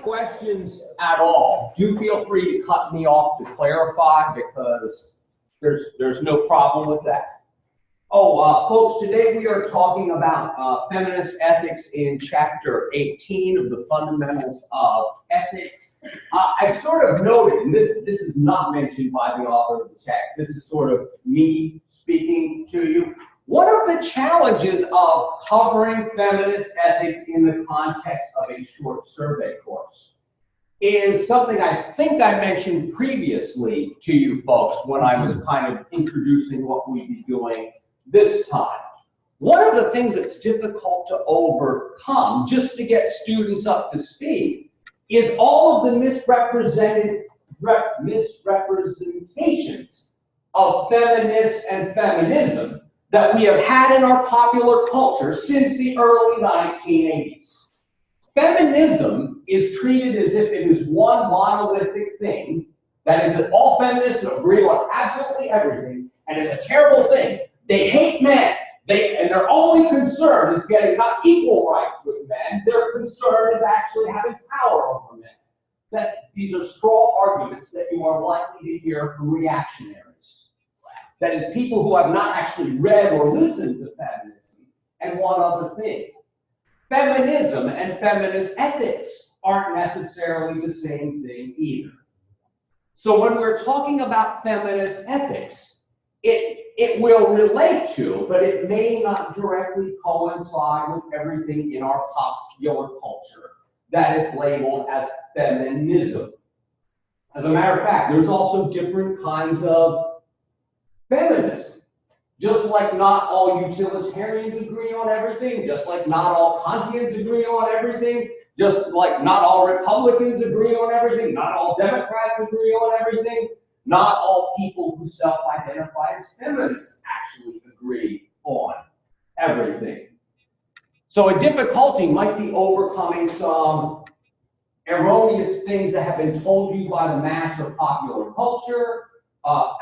Questions at all, do feel free to cut me off to clarify, because there's no problem with that. Folks, today we are talking about feminist ethics in chapter 18 of the Fundamentals of Ethics. I sort of noted, and this is not mentioned by the author of the text, this is sort of me speaking to you. One of the challenges of covering feminist ethics in the context of a short survey course is something I think I mentioned previously to you folks when I was kind of introducing what we'd be doing this time. One of the things that's difficult to overcome, just to get students up to speed, is all of the misrepresentations of feminists and feminism that we have had in our popular culture since the early 1980s. Feminism is treated as if it is one monolithic thing, that is that all feminists agree on absolutely everything, and it's a terrible thing. They hate men, and their only concern is getting not equal rights with men, their concern is actually having power over men. These are straw arguments that you are likely to hear from reactionaries. That is, people who have not actually read or listened to feminism and want other things. Feminism and feminist ethics aren't necessarily the same thing either. So when we're talking about feminist ethics, it will relate to, but it may not directly coincide with everything in our popular culture that is labeled as feminism. As a matter of fact, there's also different kinds of feminism. Just like not all utilitarians agree on everything, just like not all Kantians agree on everything, just like not all Republicans agree on everything, not all Democrats agree on everything, not all people who self-identify as feminists actually agree on everything. So a difficulty might be overcoming some erroneous things that have been told you by the mass or popular culture,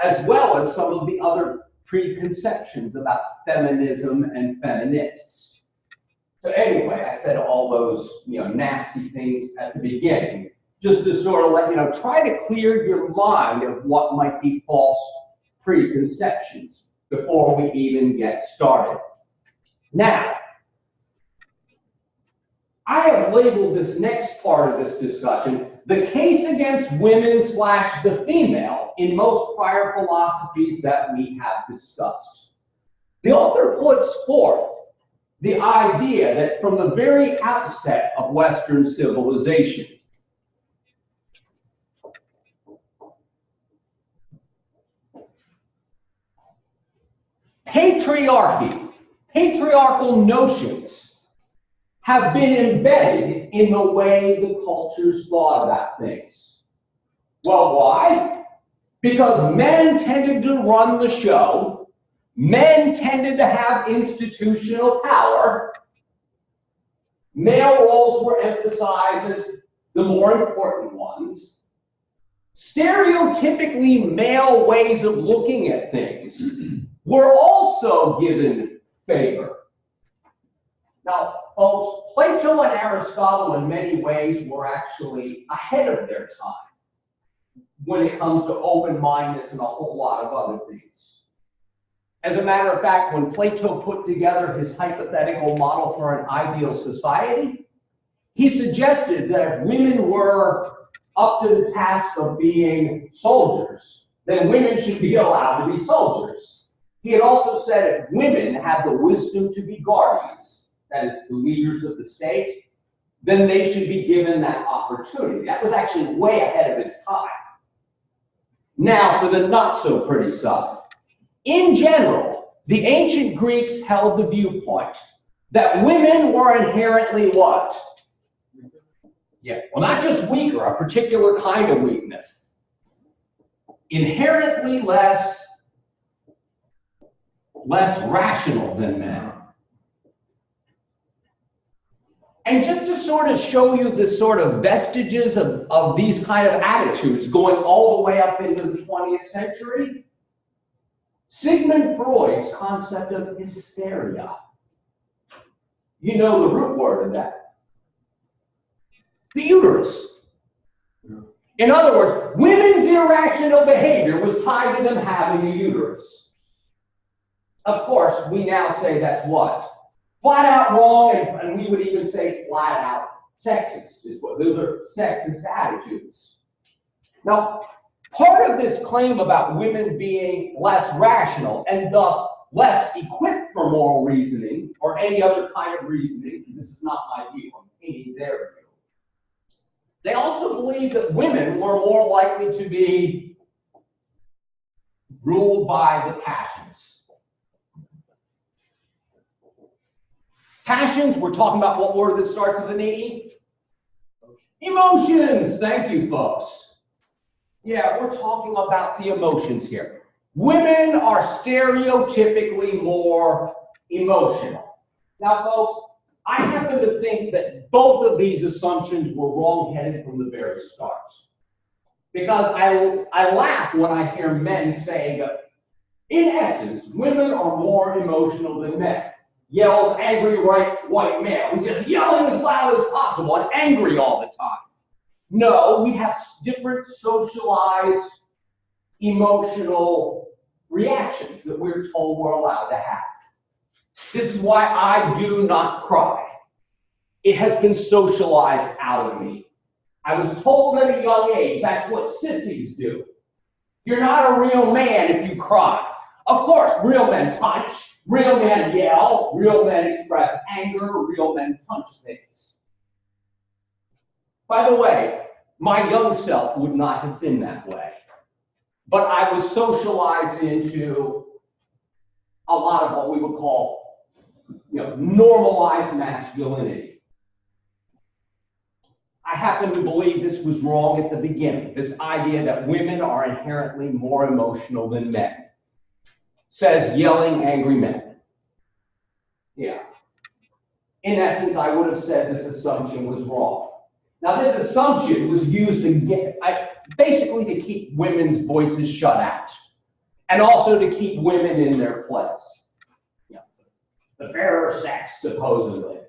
as well as some of the other preconceptions about feminism and feminists. So anyway, I said all those nasty things at the beginning, just to sort of let you know, try to clear your mind of what might be false preconceptions before we even get started. Now, I have labeled this next part of this discussion the case against women / the female in most prior philosophies that we have discussed. The author puts forth the idea that from the very outset of Western civilization, patriarchy, patriarchal notions have been embedded in the way the cultures thought about things. Well, why? Because men tended to run the show, men tended to have institutional power, male roles were emphasized as the more important ones, stereotypically male ways of looking at things were also given favor. Now, folks, Plato and Aristotle in many ways were actually ahead of their time when it comes to open-mindedness and a whole lot of other things. As a matter of fact, when Plato put together his hypothetical model for an ideal society, he suggested that if women were up to the task of being soldiers, then women should be allowed to be soldiers. He had also said if women had the wisdom to be guardians, that is, the leaders of the state, then they should be given that opportunity. That was actually way ahead of its time. Now, for the not-so-pretty side. In general, the ancient Greeks held the viewpoint that women were inherently what? Yeah, well, not just weaker, a particular kind of weakness. Inherently less rational than men. And just to sort of show you the sort of vestiges of these kind of attitudes going all the way up into the 20th century, Sigmund Freud's concept of hysteria. You know the root word of that. The uterus. In other words, women's irrational behavior was tied to them having a uterus. Of course, we now say that's what? Flat out wrong, and we would even say flat out sexist, is what those are sexist attitudes. Now, part of this claim about women being less rational and thus less equipped for moral reasoning or any other kind of reasoning, this is not my view, I'm painting their view. They also believe that women were more likely to be ruled by the passions. Passions, we're talking about what word that starts with an E? Emotions, thank you, folks. Yeah, we're talking about the emotions here. Women are stereotypically more emotional. Now, folks, I happen to think that both of these assumptions were wrong-headed from the very start. Because I laugh when I hear men say that, in essence, women are more emotional than men. Yells angry white male. He's just yelling as loud as possible and angry all the time. No, we have different socialized emotional reactions that we're told we're allowed to have. This is why I do not cry. It has been socialized out of me. I was told at a young age that's what sissies do. You're not a real man if you cry. Of course, real men punch, real men yell, real men express anger, real men punch things. By the way, my young self would not have been that way. But I was socialized into a lot of what we would call, normalized masculinity. I happen to believe this was wrong at the beginning, this idea that women are inherently more emotional than men. Says yelling, angry men. Yeah. In essence, I would have said this assumption was wrong. Now, this assumption was used again, basically to keep women's voices shut out, and also to keep women in their place. The fairer sex, supposedly,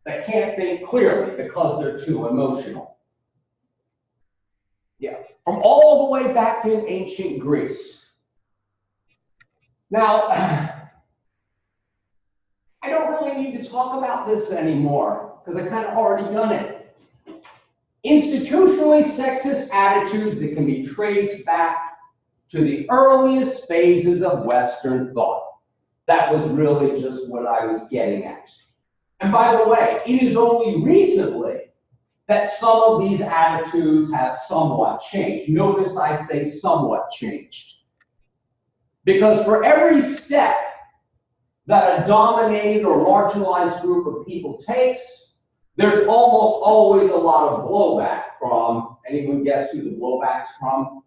that can't think clearly because they're too emotional. Yeah, from all the way back in ancient Greece. Now, I don't really need to talk about this anymore because I kind of already done it. Institutionally sexist attitudes that can be traced back to the earliest phases of Western thought. That was really just what I was getting at. And by the way, it is only recently that some of these attitudes have somewhat changed. Notice I say somewhat changed. Because for every step that a dominated or marginalized group of people takes, there's almost always a lot of blowback from, anyone guess who the blowback's from?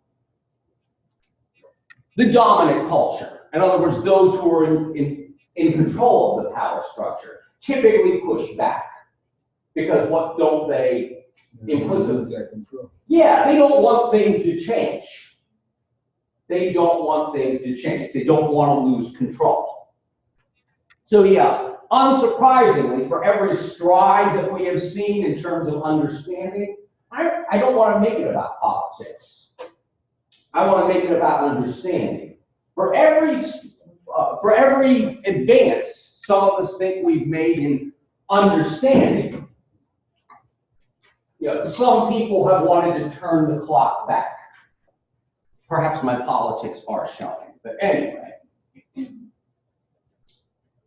The dominant culture. In other words, those who are in control of the power structure typically push back. Because what don't they implicitly control? Yeah, they don't want things to change. They don't want things to change. They don't want to lose control. So yeah, unsurprisingly, for every stride that we have seen in terms of understanding, I don't want to make it about politics. I want to make it about understanding. For every advance some of us think we've made in understanding, some people have wanted to turn the clock back. Perhaps my politics are showing, but anyway.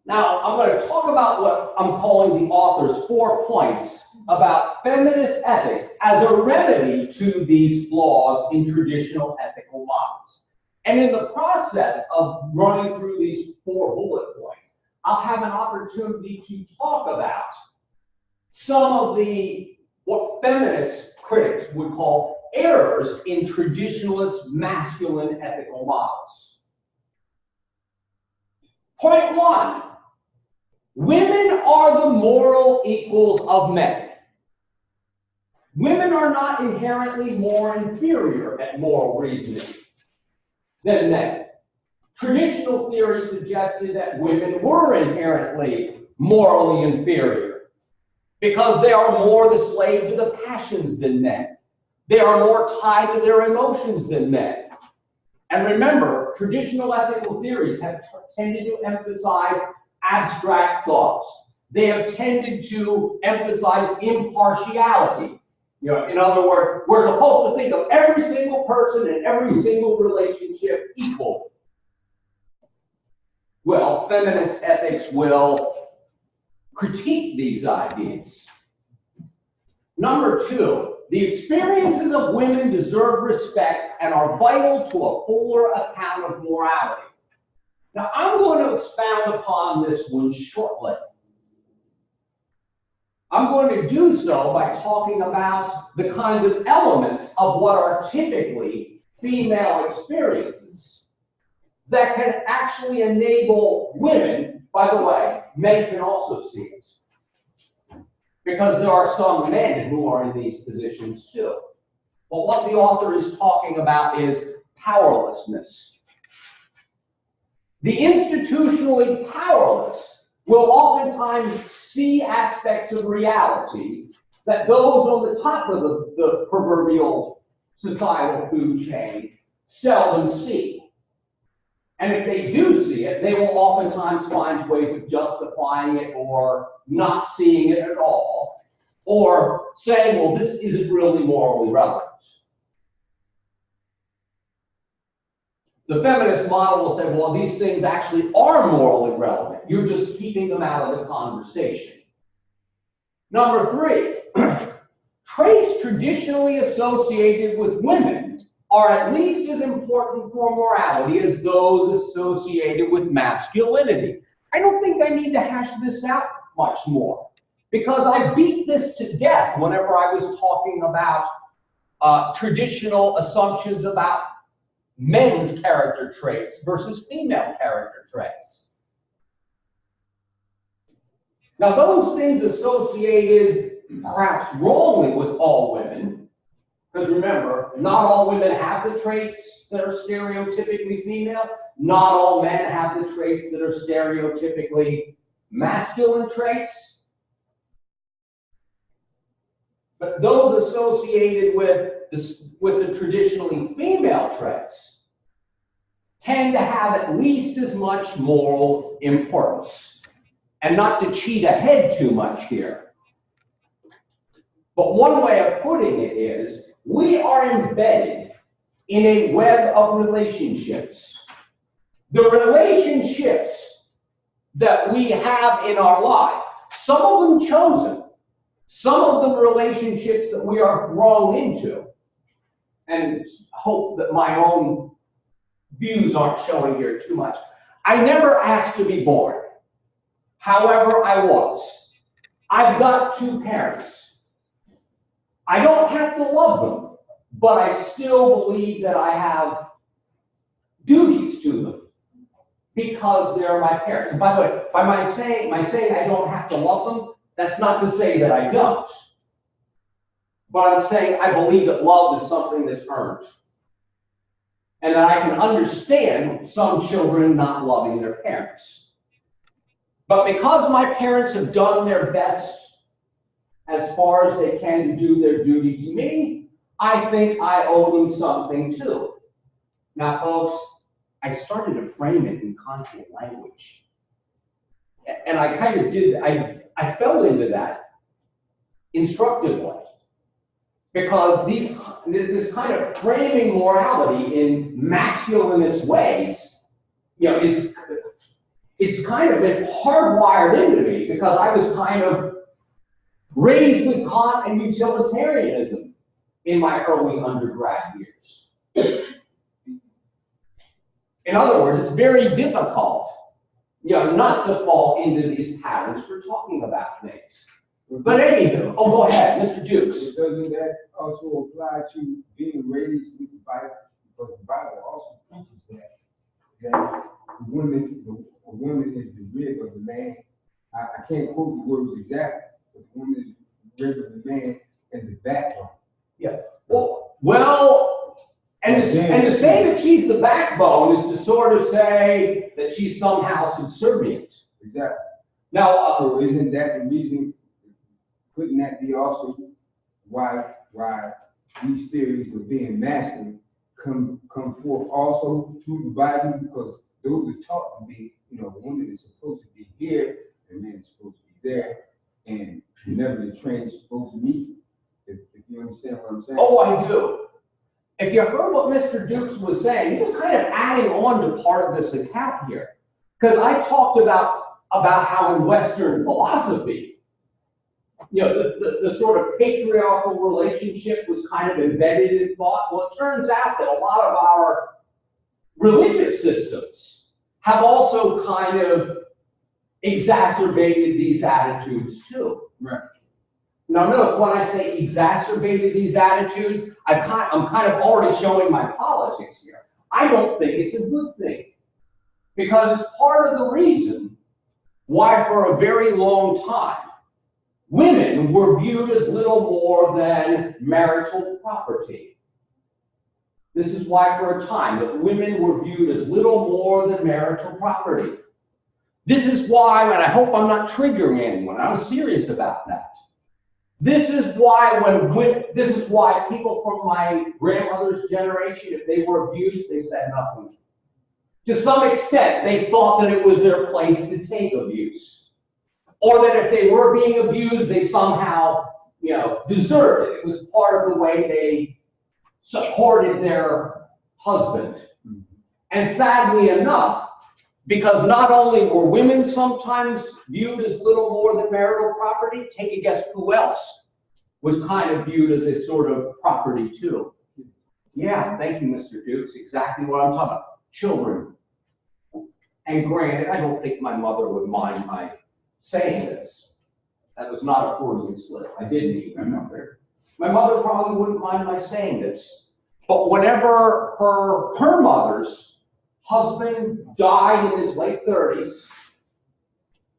Now, I'm going to talk about what I'm calling the author's 4 points about feminist ethics as a remedy to these flaws in traditional ethical models. And in the process of running through these 4 bullet points, I'll have an opportunity to talk about some of what feminist critics would call errors in traditionalist masculine ethical models. Point 1, women are the moral equals of men. Women are not inherently more inferior at moral reasoning than men. Traditional theory suggested that women were inherently morally inferior. because they are more the slave to the passions than men. They are more tied to their emotions than men. And remember, traditional ethical theories have tended to emphasize abstract thoughts. They have tended to emphasize impartiality. You know, in other words, we're supposed to think of every single person and every single relationship equally. Well, feminist ethics will critique these ideas. Number two, the experiences of women deserve respect and are vital to a fuller account of morality. Now, I'm going to expound upon this one shortly. I'm going to do so by talking about the kinds of elements of what are typically female experiences that can actually enable women. By the way, men can also see it, because there are some men who are in these positions too. But what the author is talking about is powerlessness. The institutionally powerless will oftentimes see aspects of reality that those on the top of the proverbial societal food chain seldom see. And if they do see it, they will oftentimes find ways of justifying it or not seeing it at all, or saying, well, this isn't really morally relevant. The feminist model will say, well, these things actually are morally relevant. You're just keeping them out of the conversation. Number three, traits traditionally associated with women are at least as important for morality as those associated with masculinity. I don't think I need to hash this out much more, because I beat this to death whenever I was talking about traditional assumptions about men's character traits versus female character traits. Now, those things associated perhaps wrongly with all women, because remember, not all women have the traits that are stereotypically female. Not all men have the traits that are stereotypically masculine traits. But those associated with the traditionally female traits tend to have at least as much moral importance. And not to cheat ahead too much here, but one way of putting it is, we are embedded in a web of relationships. The relationships that we have in our life, some of them chosen, some of them relationships that we are thrown into, and hope that my own views aren't showing here too much. I never asked to be born. However, I was. I've got two parents. I don't have to love them, but I still believe that I have duties to them because they're my parents. And by the way, by my saying I don't have to love them, that's not to say that I don't. But I'm saying I believe that love is something that's earned. And that I can understand some children not loving their parents. But because my parents have done their best as far as they can to do their duty to me, I think I owe them something too. Now, folks, I started to frame it in constant language. And I kind of did, I fell into that instructively. Because this kind of framing morality in masculinist ways, it's kind of been hardwired into me, because I was kind of raised with Kant and utilitarianism in my early undergrad years. In other words, it's very difficult, not to fall into these patterns for talking about things. But anywho, go ahead, Mr. Dukes. Doesn't that also apply to being raised with the Bible? Because the Bible also teaches that a woman is the rib of the man. I can't quote the words exactly, but the woman is the rib of the man and the backbone. Yeah. Well, and to say that she's the backbone is to sort of say that she's somehow subservient. Exactly. Now, so isn't that the reason? couldn't that be also why these theories of being masculine come forth also through the Bible? Because those are taught to be, a woman is supposed to be here and man is supposed to be there, and whenever the train is supposed to meet. If you understand what I'm saying? Oh, I do. If you heard what Mr. Dukes was saying, he was kind of adding on to part of this account here. Because I talked about how in Western philosophy, the sort of patriarchal relationship was kind of embedded in thought. Well, it turns out that a lot of our religious systems have also kind of exacerbated these attitudes too. Right. Now notice when I say exacerbated these attitudes, I'm kind of already showing my politics here. I don't think it's a good thing. Because it's part of the reason why for a very long time, women were viewed as little more than marital property. This is why for a time that women were viewed as little more than marital property. This is why, and I hope I'm not triggering anyone, I'm serious about that. This is why people from my grandmother's generation, if they were abused, they said nothing. To some extent, they thought that it was their place to take abuse. Or that if they were being abused, they somehow, deserved it. It was part of the way they supported their husband. And sadly enough, because not only were women sometimes viewed as little more than marital property, take a guess who else was kind of viewed as a sort of property too. Yeah, thank you, Mr. Dukes, exactly what I'm talking about. Children. And granted, I don't think my mother would mind my saying this. That was not a Freudian slip. I didn't meet my mother. My mother probably wouldn't mind my saying this. But whenever her mother's husband died in his late 30s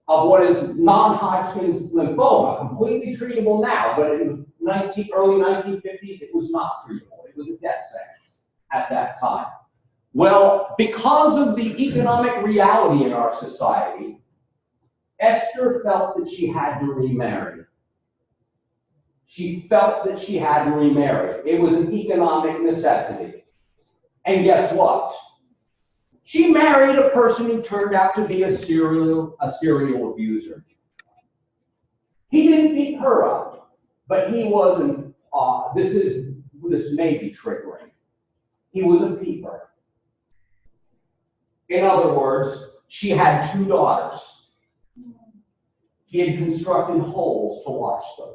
of what is non-Hodgkin's lymphoma, completely treatable now, but in the early 1950s, it was not treatable. It was a death sentence at that time. Well, because of the economic reality in our society, Esther felt that she had to remarry. She felt that she had to remarry. It was an economic necessity. And guess what? She married a person who turned out to be a serial abuser. He didn't beat her up, but he was this may be triggering. He was a peeper. In other words, she had 2 daughters. He had constructed holes to watch them.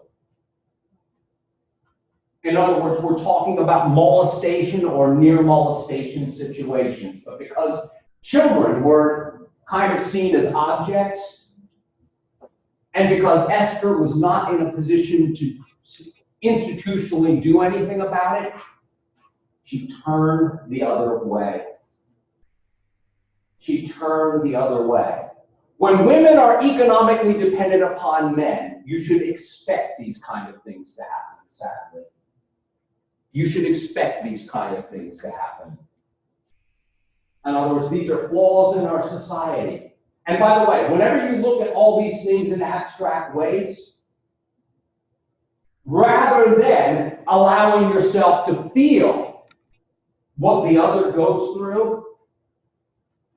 In other words, we're talking about molestation or near molestation situations. But because children were kind of seen as objects, and because Esther was not in a position to institutionally do anything about it, she turned the other way. She turned the other way. When women are economically dependent upon men, you should expect these kind of things to happen, sadly. You should expect these kind of things to happen. In other words, these are flaws in our society. And by the way, whenever you look at all these things in abstract ways, rather than allowing yourself to feel what the other goes through,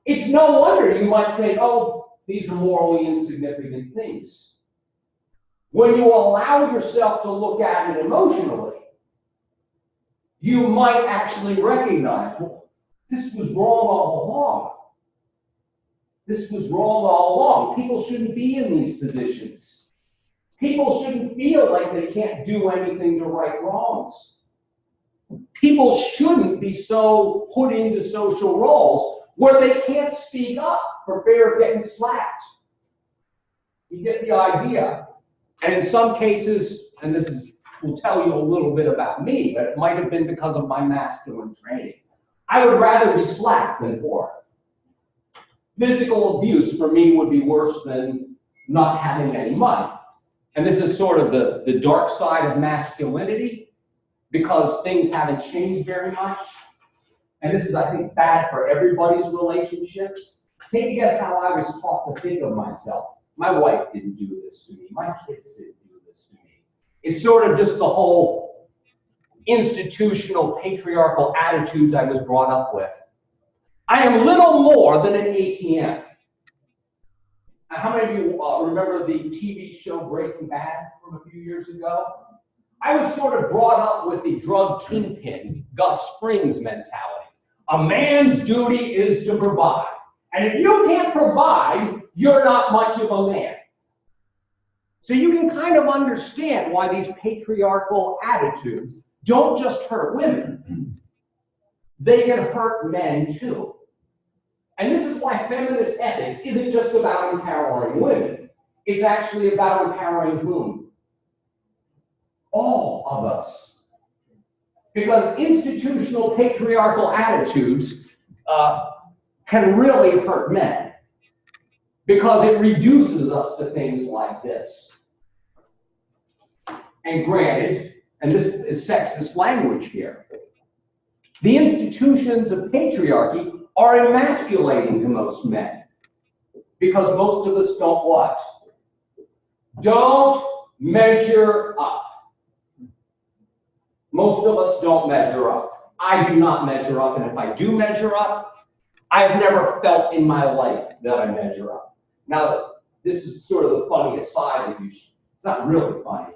it's no wonder you might think, oh, these are morally insignificant things. When you allow yourself to look at it emotionally, you might actually recognize, well, this was wrong all along. This was wrong all along. People shouldn't be in these positions. People shouldn't feel like they can't do anything to right wrongs. People shouldn't be so put into social roles where they can't speak up for fear of getting slapped. You get the idea. And in some cases, and will tell you a little bit about me, but it might have been because of my masculine training. I would rather be slapped than poor. Physical abuse for me would be worse than not having any money. And this is sort of the dark side of masculinity, because things haven't changed very much. And this is, I think, bad for everybody's relationships. Take a guess how I was taught to think of myself. My wife didn't do this to me. My kids didn't do this to me. It's sort of just the whole institutional patriarchal attitudes I was brought up with. I am little more than an ATM. Now, how many of you remember the TV show Breaking Bad from a few years ago? I was sort of brought up with the drug kingpin, Gus Fring's mentality. A man's duty is to provide. And if you can't provide, you're not much of a man. So you can kind of understand why these patriarchal attitudes don't just hurt women. They can hurt men too. And this is why feminist ethics isn't just about empowering women. It's actually about empowering whom? All of us. Because institutional patriarchal attitudes can really hurt men. Because it reduces us to things like this. And granted, and this is sexist language here, the institutions of patriarchy are emasculating to most men. Because most of us don't what? Don't measure up. Most of us don't measure up. I do not measure up, and if I do measure up, I've never felt in my life that I measure up. Now, this is sort of the funny aside of you. It's not really funny.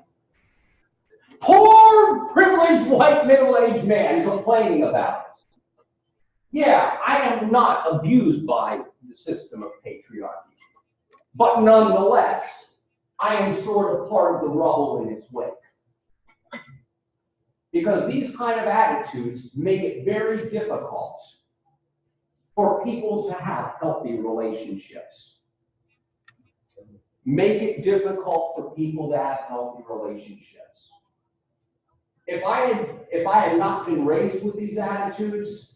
Poor, privileged, white, middle-aged man complaining about it. Yeah, I am not abused by the system of patriarchy. But nonetheless, I am sort of part of the rubble in its wake. Because these kind of attitudes make it very difficult for people to have healthy relationships. Make it difficult for people to have healthy relationships. If I had not been raised with these attitudes,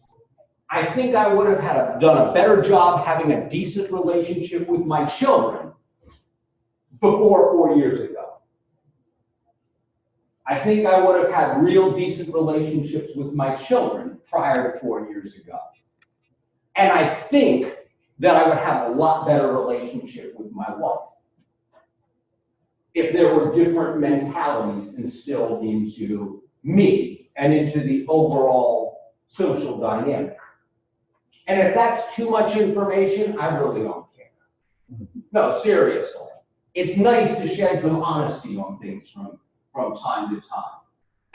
I think I would have done a better job having a decent relationship with my children before 4 years ago. I think I would have had real decent relationships with my children prior to 4 years ago. And I think that I would have a lot better relationship with my wife if there were different mentalities instilled into me and into the overall social dynamic. And if that's too much information, I really don't care. No, seriously. It's nice to shed some honesty on things from time to time.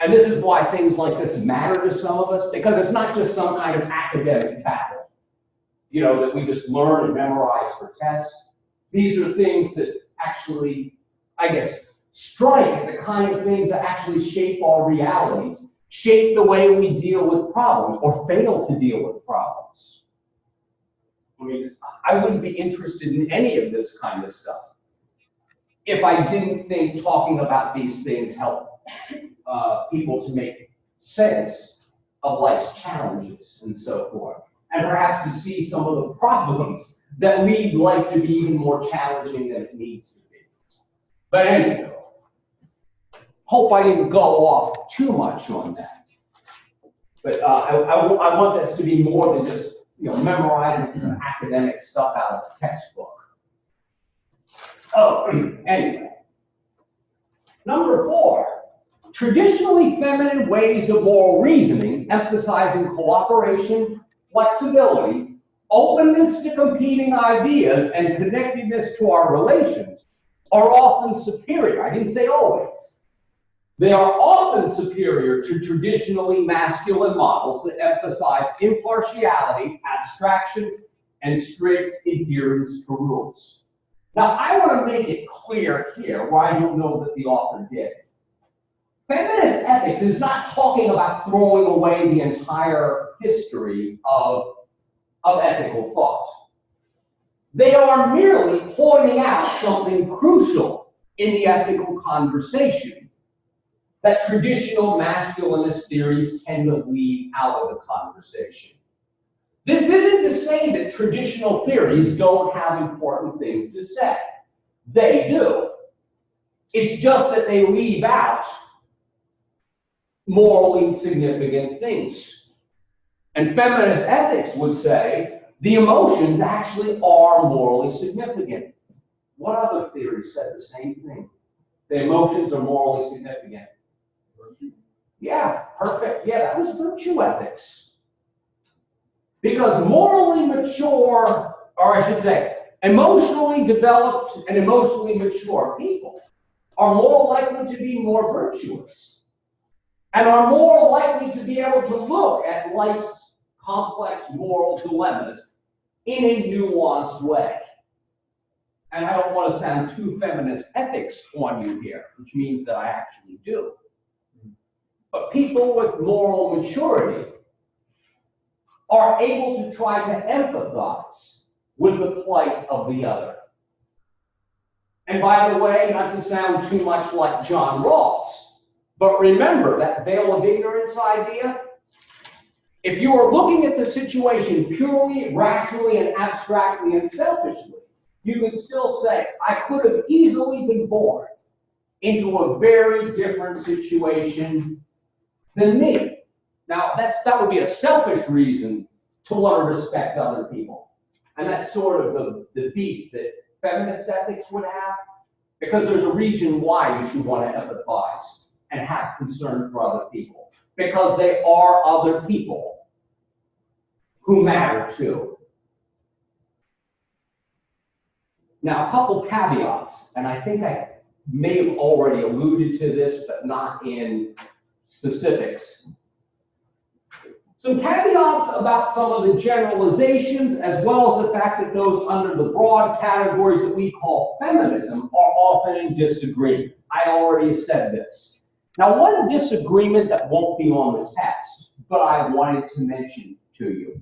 And this is why things like this matter to some of us, because it's not just some kind of academic battle, that we just learn and memorize for tests. These are things that actually, I guess, strike at the kind of things that actually shape our realities, shape the way we deal with problems or fail to deal with problems. I wouldn't be interested in any of this kind of stuff if I didn't think talking about these things help people to make sense of life's challenges and so forth, and perhaps to see some of the problems that lead life to be even more challenging than it needs to be. But anyway, hope I didn't go off too much on that. But I want this to be more than just memorizing some academic stuff out of the textbook. Oh, anyway. Number 4, traditionally feminine ways of moral reasoning, emphasizing cooperation, flexibility, openness to competing ideas, and connectedness to our relations, are often superior. I didn't say always. They are often superior to traditionally masculine models that emphasize impartiality, abstraction, and strict adherence to rules. Now, I want to make it clear here, where I don't know that the author did. Feminist ethics is not talking about throwing away the entire history of ethical thought. They are merely pointing out something crucial in the ethical conversation that traditional masculinist theories tend to leave out of the conversation. This isn't to say that traditional theories don't have important things to say. They do. It's just that they leave out morally significant things. And feminist ethics would say the emotions actually are morally significant. What other theory said the same thing? The emotions are morally significant. Yeah, perfect. Yeah, that was virtue ethics. Because morally mature, or I should say, emotionally developed and emotionally mature people are more likely to be more virtuous and are more likely to be able to look at life's complex moral dilemmas in a nuanced way. And I don't want to sound too feminist ethics on you here, which means that I actually do. But people with moral maturity are able to try to empathize with the plight of the other. And by the way, not to sound too much like John Rawls, but remember that veil of ignorance idea. If you are looking at the situation purely, rationally, and abstractly and selfishly, you can still say, I could have easily been born into a very different situation than me. Now, that would be a selfish reason to want to respect other people. And that's sort of the beef that feminist ethics would have, because there's a reason why you should want to empathize and have concern for other people, because they are other people who matter too. Now, a couple caveats, and I think I may have already alluded to this, but not in specifics. Some caveats about some of the generalizations, as well as the fact that those under the broad categories that we call feminism are often in disagreement. I already said this. Now, one disagreement that won't be on the test, but I wanted to mention to you.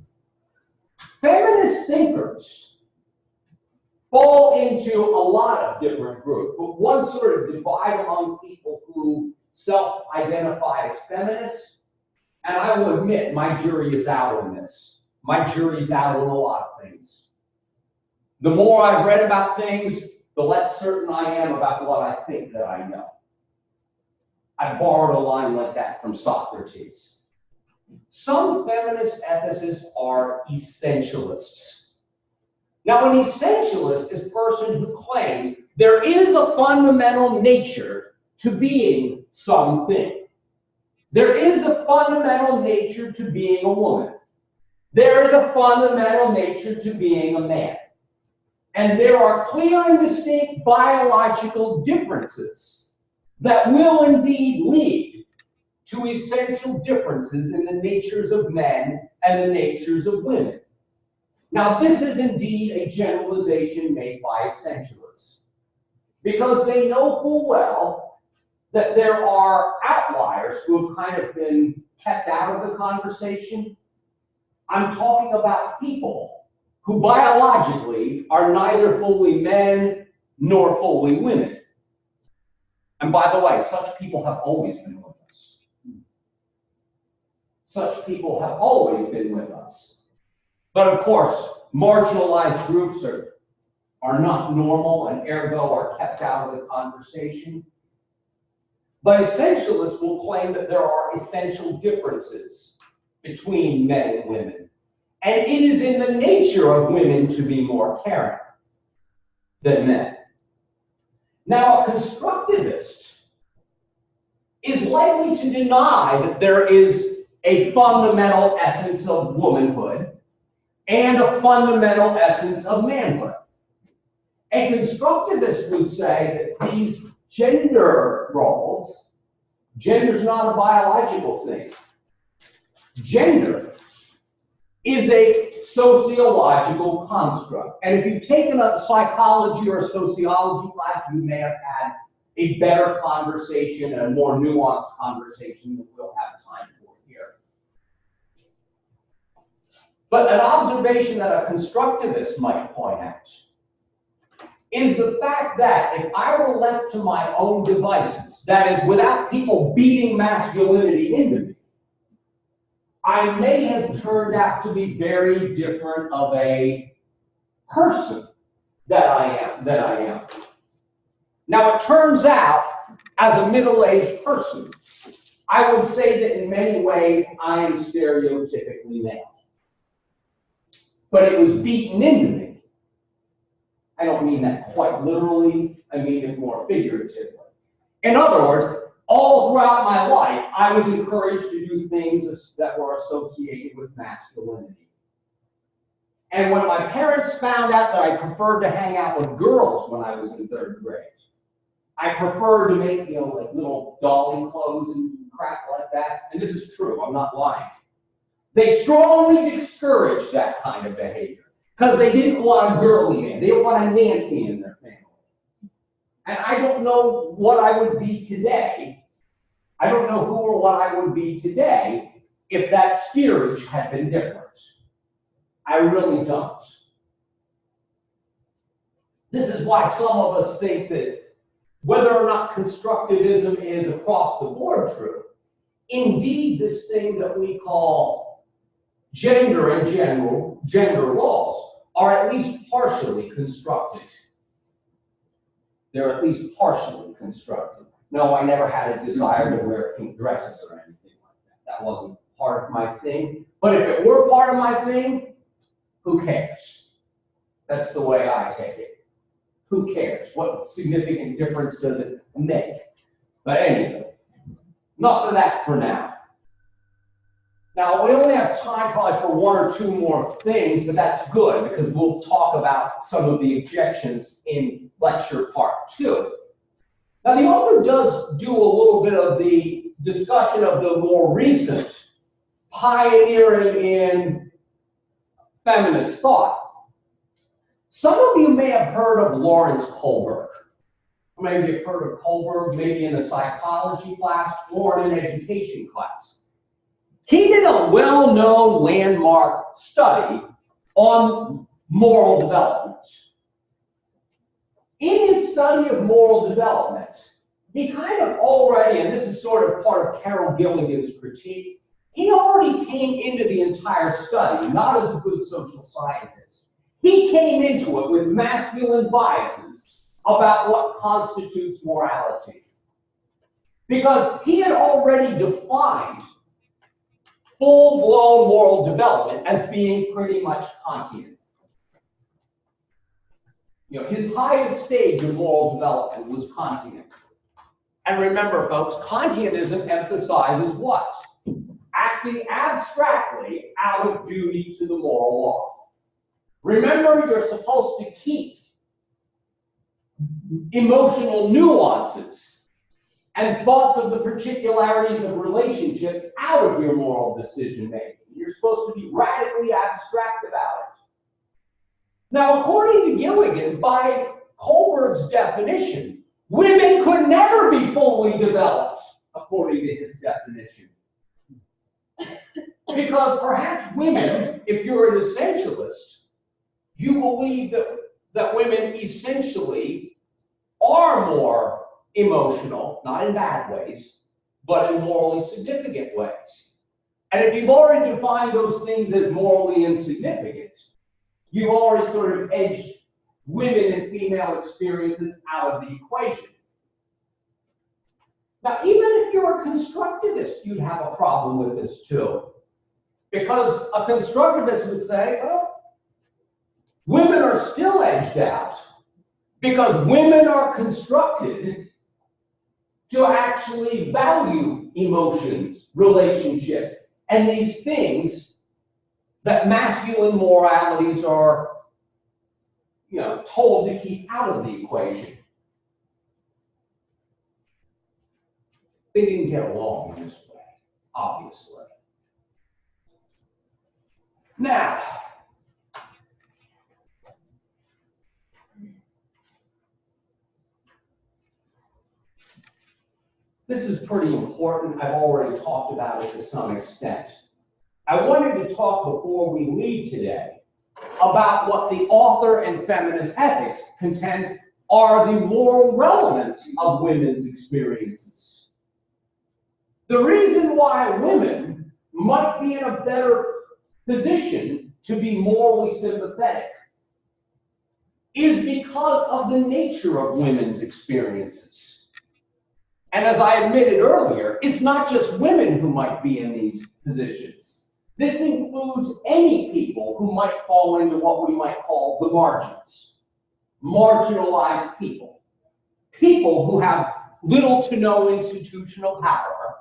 Feminist thinkers fall into a lot of different groups, but one sort of divide among people who self-identify as feminists. And I will admit, my jury is out on this. My jury's out on a lot of things. The more I've read about things, the less certain I am about what I think that I know. I borrowed a line like that from Socrates. Some feminist ethicists are essentialists. Now, an essentialist is a person who claims there is a fundamental nature to being something. There is a fundamental nature to being a woman. There is a fundamental nature to being a man. And there are clear and distinct biological differences that will indeed lead to essential differences in the natures of men and the natures of women. Now, this is indeed a generalization made by essentialists, because they know full well that there are outliers who have kind of been kept out of the conversation. I'm talking about people who biologically are neither fully men nor fully women. And by the way, such people have always been with us. Such people have always been with us. But of course, marginalized groups are not normal and ergo are kept out of the conversation. But essentialists will claim that there are essential differences between men and women. And it is in the nature of women to be more caring than men. Now, a constructivist is likely to deny that there is a fundamental essence of womanhood and a fundamental essence of manhood. A constructivist would say that these gender roles, gender's not a biological thing. Gender is a sociological construct. And if you've taken a psychology or a sociology class, you may have had a better conversation and a more nuanced conversation that we'll have time for here. But an observation that a constructivist might point out is the fact that if I were left to my own devices, that is, without people beating masculinity into me, I may have turned out to be very different of a person that I am. Now, it turns out, as a middle-aged person, I would say that in many ways I am stereotypically male. But it was beaten into me. I don't mean that quite literally, I mean it more figuratively. In other words, all throughout my life, I was encouraged to do things that were associated with masculinity. And when my parents found out that I preferred to hang out with girls when I was in 3rd grade, I preferred to make, like little dolly clothes and crap like that. And this is true, I'm not lying. They strongly discouraged that kind of behavior because they didn't want a girly man. They didn't want a Nancy in their family. And I don't know what I would be today. I don't know who or what I would be today if that steerage had been different. I really don't. This is why some of us think that whether or not constructivism is across the board true, indeed this thing that we call gender and gender roles are at least partially constructed. They're at least partially constructed. No, I never had a desire to wear pink dresses or anything like that. That wasn't part of my thing. But if it were part of my thing, who cares? That's the way I take it. Who cares? What significant difference does it make? But anyway, enough of that for now. Now, we only have time probably for 1 or 2 more things, but that's good because we'll talk about some of the objections in lecture part 2. Now, the author does do a little bit of the discussion of the more recent pioneering in feminist thought. Some of you may have heard of Lawrence Kohlberg. Maybe you've heard of Kohlberg, maybe in a psychology class or in an education class. He did a well-known landmark study on moral development. In his study of moral development, he kind of already, and this is sort of part of Carol Gilligan's critique, he already came into the entire study, not as a good social scientist. He came into it with masculine biases about what constitutes morality. Because he had already defined full-blown moral development as being pretty much Kantian. His highest stage of moral development was Kantian. And remember, folks, Kantianism emphasizes what? Acting abstractly out of duty to the moral law. Remember, you're supposed to keep emotional nuances and thoughts of the particularities of relationships out of your moral decision making. You're supposed to be radically abstract about it. Now, according to Gilligan, by Kohlberg's definition, women could never be fully developed, according to his definition. Because perhaps women, if you're an essentialist, you believe that women essentially are more emotional, not in bad ways, but in morally significant ways. And if you've already defined those things as morally insignificant, you've already sort of edged women and female experiences out of the equation. Now, even if you're a constructivist, you'd have a problem with this too. Because a constructivist would say, well, women are still edged out because women are constructed to actually value emotions, relationships, and these things that masculine moralities are, told to keep out of the equation. They didn't get along in this way, obviously. Now, this is pretty important. I've already talked about it to some extent. I wanted to talk before we leave today about what the author and Feminist Ethics contends are the moral relevance of women's experiences. The reason why women might be in a better position to be morally sympathetic is because of the nature of women's experiences. And as I admitted earlier, it's not just women who might be in these positions. This includes any people who might fall into what we might call the margins. Marginalized people. People who have little to no institutional power,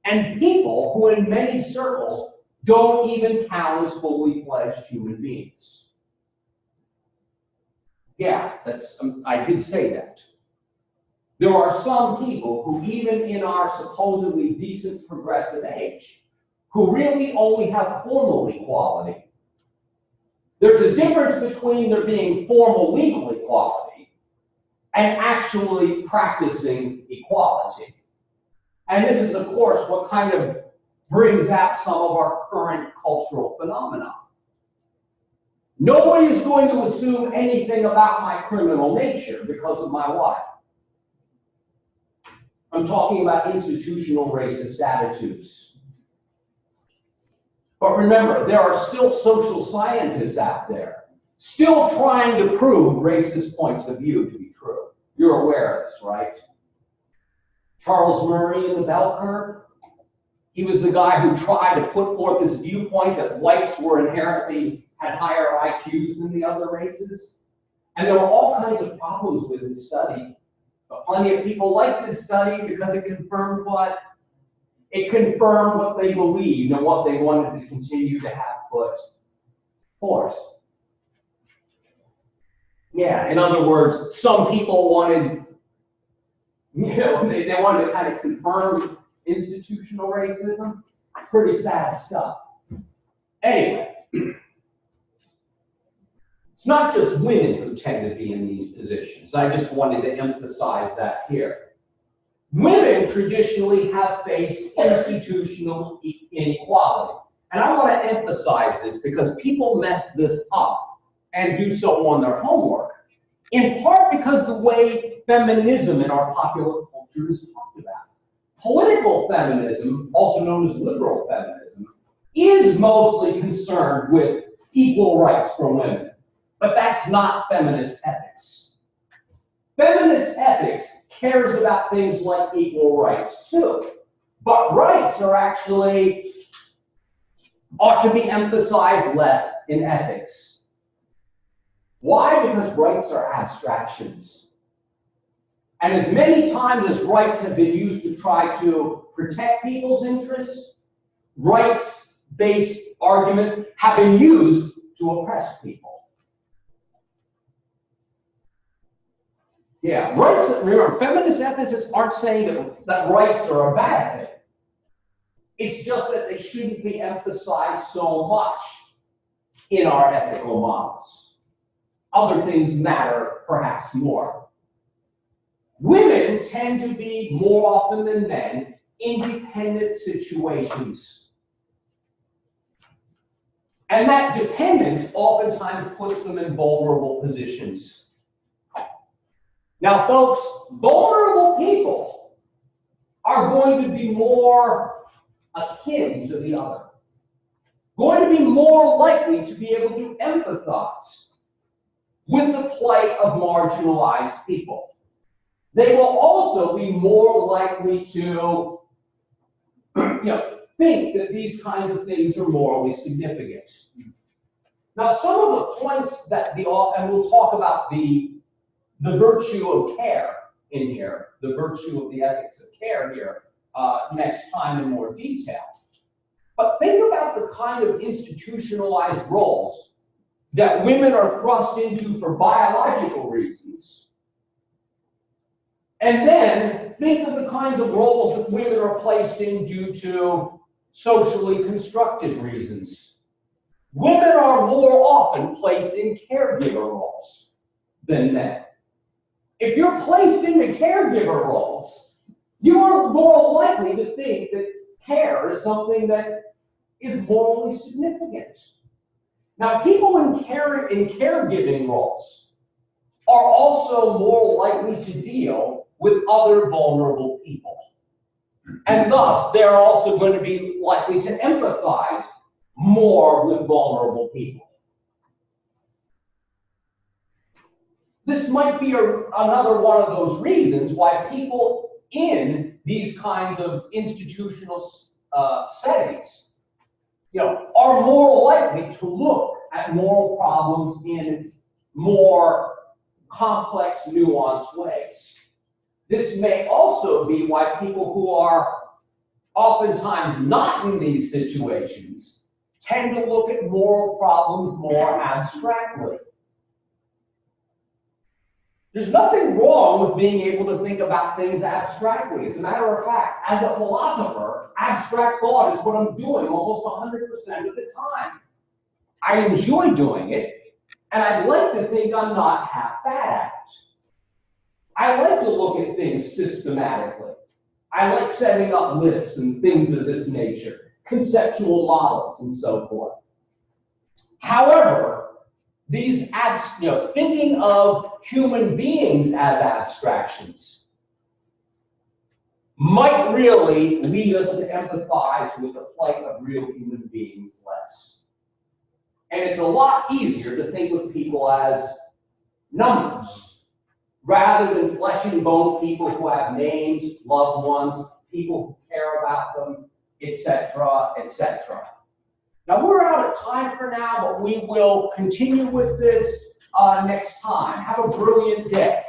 and people who in many circles don't even count as fully fledged human beings. Yeah, I did say that. There are some people who, even in our supposedly decent progressive age, who really only have formal equality. There's a difference between there being formal legal equality and actually practicing equality. And this is, of course, what kind of brings out some of our current cultural phenomena. Nobody is going to assume anything about my criminal nature because of my wife. I'm talking about institutional racist attitudes. But remember, there are still social scientists out there still trying to prove racist points of view to be true. You're aware of this, right? Charles Murray in the bell curve, he was the guy who tried to put forth this viewpoint that whites were inherently had higher IQs than the other races. And there were all kinds of problems with his study. But plenty of people liked his study because it confirmed what? It confirmed what they believed and what they wanted to continue to have put forth. Yeah, in other words, some people wanted, they wanted to kind of confirm institutional racism. Pretty sad stuff. Anyway, it's not just women who tend to be in these positions. I just wanted to emphasize that here. Women traditionally have faced institutional inequality. And I want to emphasize this because people mess this up and do so on their homework, in part because the way feminism in our popular culture is talked about. Political feminism, also known as liberal feminism, is mostly concerned with equal rights for women. But that's not feminist ethics. Feminist ethics cares about things like equal rights too. But rights are actually, ought to be emphasized less in ethics. Why? Because rights are abstractions. And as many times as rights have been used to try to protect people's interests, rights-based arguments have been used to oppress people. Yeah, rights, remember, feminist ethicists aren't saying that rights are a bad thing. It's just that they shouldn't be emphasized so much in our ethical models. Other things matter perhaps more. Women tend to be more often than men in dependent situations. And that dependence oftentimes puts them in vulnerable positions. Now, folks, vulnerable people are going to be more akin to the other, going to be more likely to be able to empathize with the plight of marginalized people. They will also be more likely to think that these kinds of things are morally significant. Now, some of the points that and we'll talk about the virtue of care in here, the virtue of the ethics of care here next time in more detail. But think about the kind of institutionalized roles that women are thrust into for biological reasons. And then think of the kinds of roles that women are placed in due to socially constructed reasons. Women are more often placed in caregiver roles than men. If you're placed into caregiver roles, you are more likely to think that care is something that is morally significant. Now, people in caregiving roles are also more likely to deal with other vulnerable people. And thus, they're also going to be likely to empathize more with vulnerable people. This might be another one of those reasons why people in these kinds of institutional settings, are more likely to look at moral problems in more complex, nuanced ways. This may also be why people who are oftentimes not in these situations tend to look at moral problems more abstractly. There's nothing wrong with being able to think about things abstractly. As a matter of fact, as a philosopher, abstract thought is what I'm doing almost 100% of the time. I enjoy doing it, and I'd like to think I'm not half bad at it. I like to look at things systematically. I like setting up lists and things of this nature, conceptual models and so forth. However, these thinking of human beings as abstractions might really lead us to empathize with the plight of real human beings less. And it's a lot easier to think of people as numbers, rather than flesh and bone people who have names, loved ones, people who care about them, etc., etc. Now, we're out of time for now, but we will continue with this next time. Have a brilliant day.